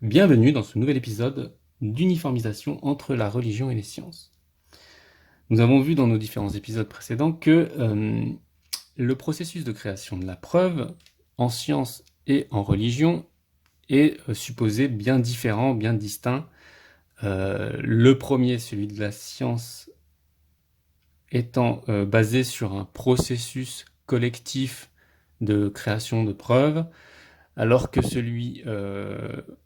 Bienvenue dans ce nouvel épisode d'uniformisation entre la religion et les sciences. Nous avons vu dans nos différents épisodes précédents que le processus de création de la preuve en sciences et en religion est supposé bien différent, bien distinct. Le premier, celui de la science, étant basé sur un processus collectif de création de preuves, alors que celui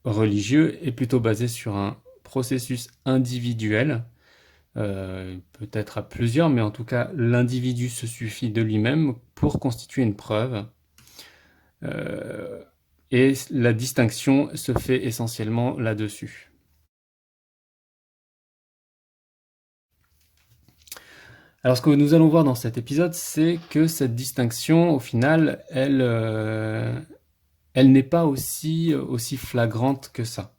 religieux est plutôt basé sur un processus individuel, peut-être à plusieurs, mais en tout cas l'individu se suffit de lui-même pour constituer une preuve. Et la distinction se fait essentiellement là-dessus. Alors ce que nous allons voir dans cet épisode, c'est que cette distinction, au final, elle n'est pas aussi flagrante que ça.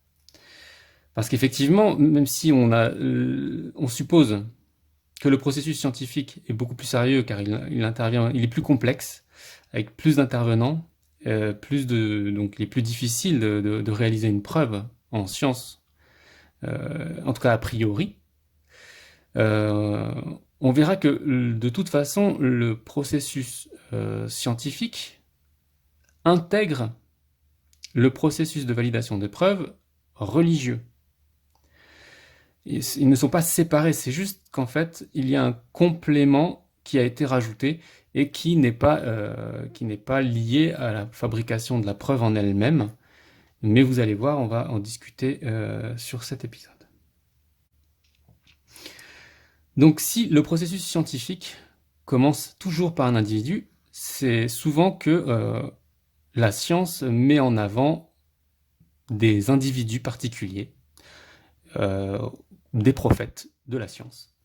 Parce qu'effectivement, même si on suppose que le processus scientifique est beaucoup plus sérieux car il est plus complexe, avec plus d'intervenants, donc il est plus difficile de réaliser une preuve en science, en tout cas a priori. On verra que de toute façon, le processus scientifique intègre le processus de validation des preuves religieux. Ils ne sont pas séparés, c'est juste qu'en fait, il y a un complément qui a été rajouté et qui n'est pas lié à la fabrication de la preuve en elle-même. Mais vous allez voir, on va en discuter sur cet épisode. Donc si le processus scientifique commence toujours par un individu, c'est souvent que la science met en avant des individus particuliers, des prophètes de la science,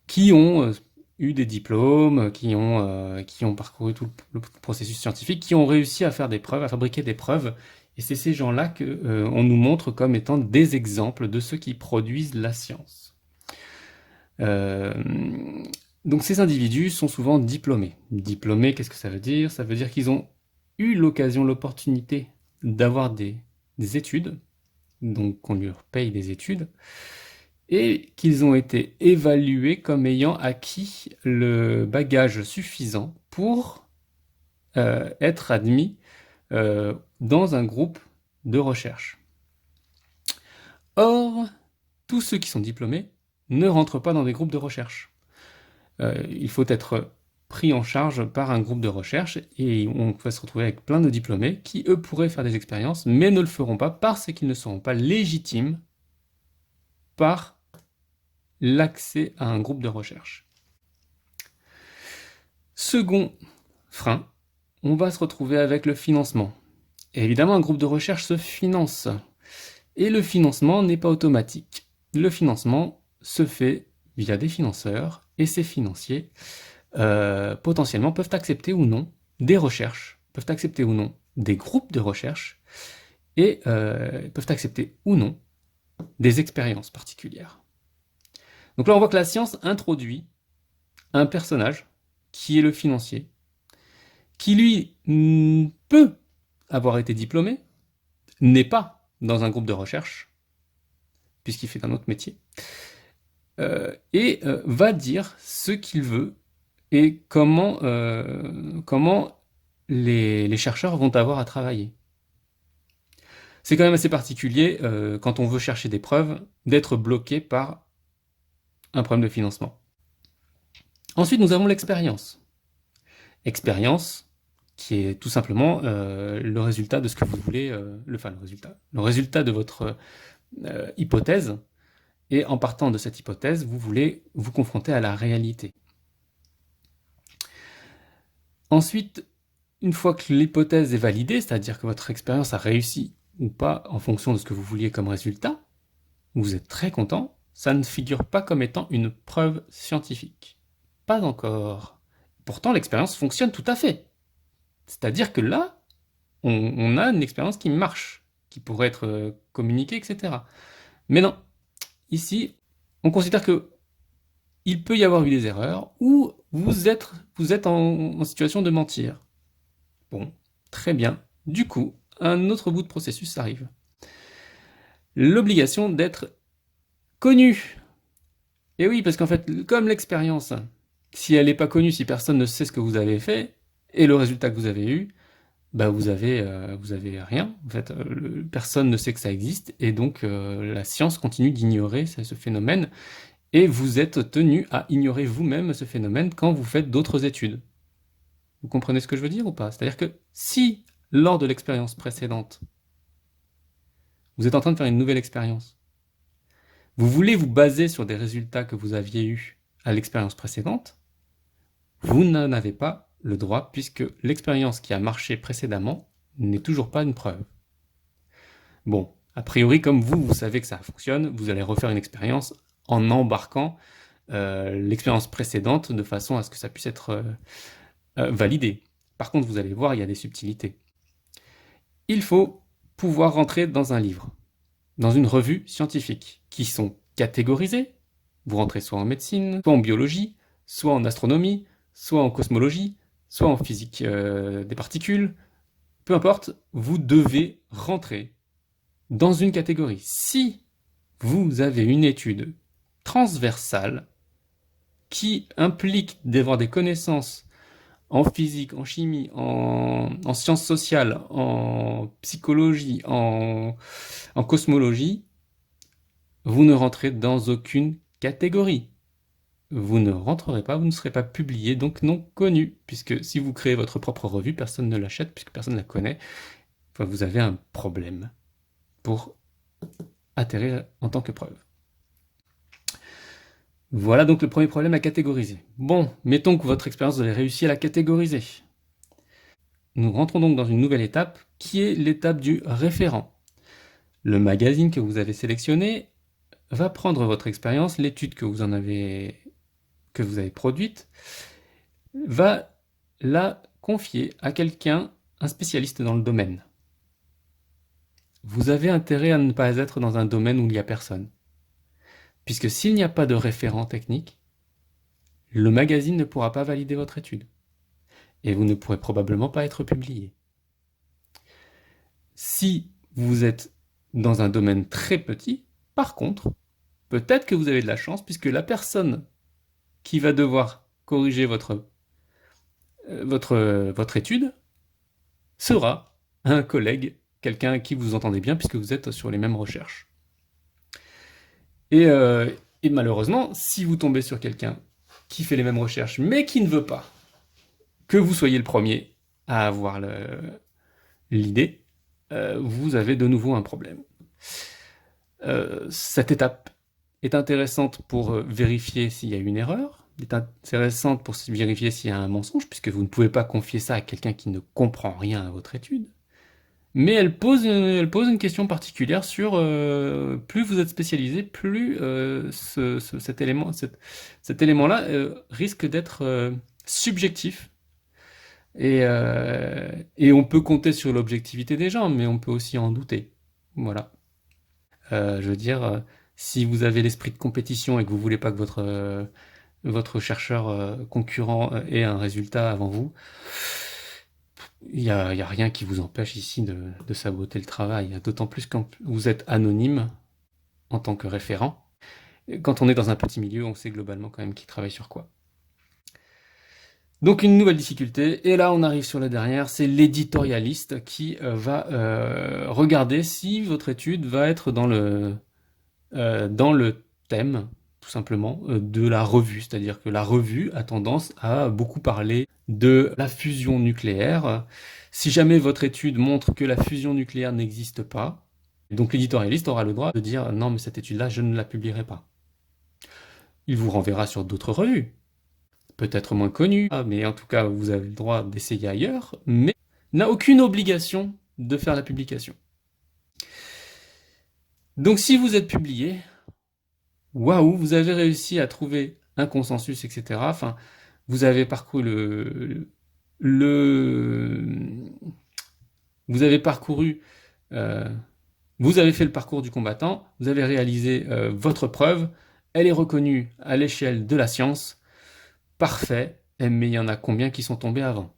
qui ont eu des diplômes, qui ont parcouru tout le processus scientifique, qui ont réussi à faire des preuves, à fabriquer des preuves. Et c'est ces gens-là qu'on nous montre comme étant des exemples de ceux qui produisent la science. Donc ces individus sont souvent diplômés. Diplômés, qu'est-ce que ça veut dire? Ça veut dire qu'ils ont eu l'occasion, l'opportunité d'avoir des études, donc qu'on leur paye des études, et qu'ils ont été évalués comme ayant acquis le bagage suffisant pour être admis dans un groupe de recherche. Or, tous ceux qui sont diplômés ne rentrent pas dans des groupes de recherche. Il faut être pris en charge par un groupe de recherche et on va se retrouver avec plein de diplômés qui, eux, pourraient faire des expériences, mais ne le feront pas parce qu'ils ne seront pas légitimes par l'accès à un groupe de recherche. Second frein, on va se retrouver avec le financement. Et évidemment, un groupe de recherche se finance. Et le financement n'est pas automatique. Le financement se fait via des financeurs, et ces financiers, potentiellement, peuvent accepter ou non des recherches, peuvent accepter ou non des groupes de recherche, et peuvent accepter ou non des expériences particulières. Donc là, on voit que la science introduit un personnage qui est le financier, qui lui peut avoir été diplômé, n'est pas dans un groupe de recherche, puisqu'il fait un autre métier, et va dire ce qu'il veut et comment les chercheurs vont avoir à travailler. C'est quand même assez particulier, quand on veut chercher des preuves, d'être bloqué par un problème de financement. Ensuite, nous avons l'expérience. Expérience qui est tout simplement le résultat de ce que vous voulez, le résultat de votre hypothèse, et en partant de cette hypothèse, vous voulez vous confronter à la réalité. Ensuite, une fois que l'hypothèse est validée, c'est-à-dire que votre expérience a réussi ou pas en fonction de ce que vous vouliez comme résultat, vous êtes très content, ça ne figure pas comme étant une preuve scientifique. Pas encore. Pourtant, l'expérience fonctionne tout à fait. C'est-à-dire que là, on a une expérience qui marche, qui pourrait être communiquée, etc. Mais non, ici, on considère que il peut y avoir eu des erreurs ou vous êtes en situation de mentir. Bon, très bien. Du coup, un autre bout de processus arrive. l'obligation d'être connu. Et oui, parce qu'en fait, comme l'expérience, si elle n'est pas connue, si personne ne sait ce que vous avez fait, et le résultat que vous avez eu, bah vous avez rien. En fait, personne ne sait que ça existe, et donc la science continue d'ignorer ce phénomène, et vous êtes tenu à ignorer vous-même ce phénomène quand vous faites d'autres études. Vous comprenez ce que je veux dire ou pas? C'est-à-dire que si, lors de l'expérience précédente, vous êtes en train de faire une nouvelle expérience, vous voulez vous baser sur des résultats que vous aviez eus à l'expérience précédente, vous n'en avez pas le droit puisque l'expérience qui a marché précédemment n'est toujours pas une preuve. Bon, a priori, comme vous savez que ça fonctionne, vous allez refaire une expérience en embarquant l'expérience précédente de façon à ce que ça puisse être validé. Par contre, vous allez voir, il y a des subtilités. Il faut pouvoir rentrer dans un livre, dans une revue scientifique, qui sont catégorisées. Vous rentrez soit en médecine, soit en biologie, soit en astronomie, soit en cosmologie, soit en physique des particules. Peu importe, vous devez rentrer dans une catégorie. Si vous avez une étude transversale qui implique d'avoir des connaissances en physique, en chimie, en sciences sociales, en psychologie, en cosmologie, vous ne rentrez dans aucune catégorie. Vous ne rentrerez pas, vous ne serez pas publié, donc non connu, puisque si vous créez votre propre revue, personne ne l'achète, puisque personne ne la connaît. Enfin, vous avez un problème pour atterrir en tant que preuve. Voilà donc le premier problème à catégoriser. Bon, mettons que votre expérience, vous avez réussi à la catégoriser. Nous rentrons donc dans une nouvelle étape, qui est l'étape du référent. Le magazine que vous avez sélectionné va prendre votre expérience, l'étude que vous avez produite, va la confier à quelqu'un, un spécialiste dans le domaine. Vous avez intérêt à ne pas être dans un domaine où il n'y a personne. Puisque s'il n'y a pas de référent technique, le magazine ne pourra pas valider votre étude. Et vous ne pourrez probablement pas être publié. Si vous êtes dans un domaine très petit, par contre, peut-être que vous avez de la chance puisque la personne qui va devoir corriger votre étude sera un collègue, quelqu'un à qui vous entendez bien puisque vous êtes sur les mêmes recherches. Et malheureusement, si vous tombez sur quelqu'un qui fait les mêmes recherches mais qui ne veut pas que vous soyez le premier à avoir l'idée, vous avez de nouveau un problème. Cette étape est intéressante pour vérifier s'il y a une erreur, est intéressante pour vérifier s'il y a un mensonge, puisque vous ne pouvez pas confier ça à quelqu'un qui ne comprend rien à votre étude. Mais elle pose une question particulière sur plus vous êtes spécialisé, plus cet élément-là risque d'être subjectif. Et on peut compter sur l'objectivité des gens, mais on peut aussi en douter. Voilà. Je veux dire, si vous avez l'esprit de compétition et que vous voulez pas que votre chercheur concurrent ait un résultat avant vous, il y a rien qui vous empêche ici de saboter le travail. D'autant plus quand vous êtes anonyme en tant que référent. Quand on est dans un petit milieu, on sait globalement quand même qui travaille sur quoi. Donc une nouvelle difficulté, et là on arrive sur la dernière, c'est l'éditorialiste qui va regarder si votre étude va être dans le thème, tout simplement, de la revue. C'est-à-dire que la revue a tendance à beaucoup parler de la fusion nucléaire. Si jamais votre étude montre que la fusion nucléaire n'existe pas, donc l'éditorialiste aura le droit de dire « Non, mais cette étude-là, je ne la publierai pas ». Il vous renverra sur d'autres revues. Peut-être moins connu, mais en tout cas, vous avez le droit d'essayer ailleurs, mais n'a aucune obligation de faire la publication. Donc si vous êtes publié, waouh, vous avez réussi à trouver un consensus, etc. Enfin, vous avez parcouru vous avez fait le parcours du combattant, vous avez réalisé votre preuve, elle est reconnue à l'échelle de la science. Parfait, mais il y en a combien qui sont tombés avant?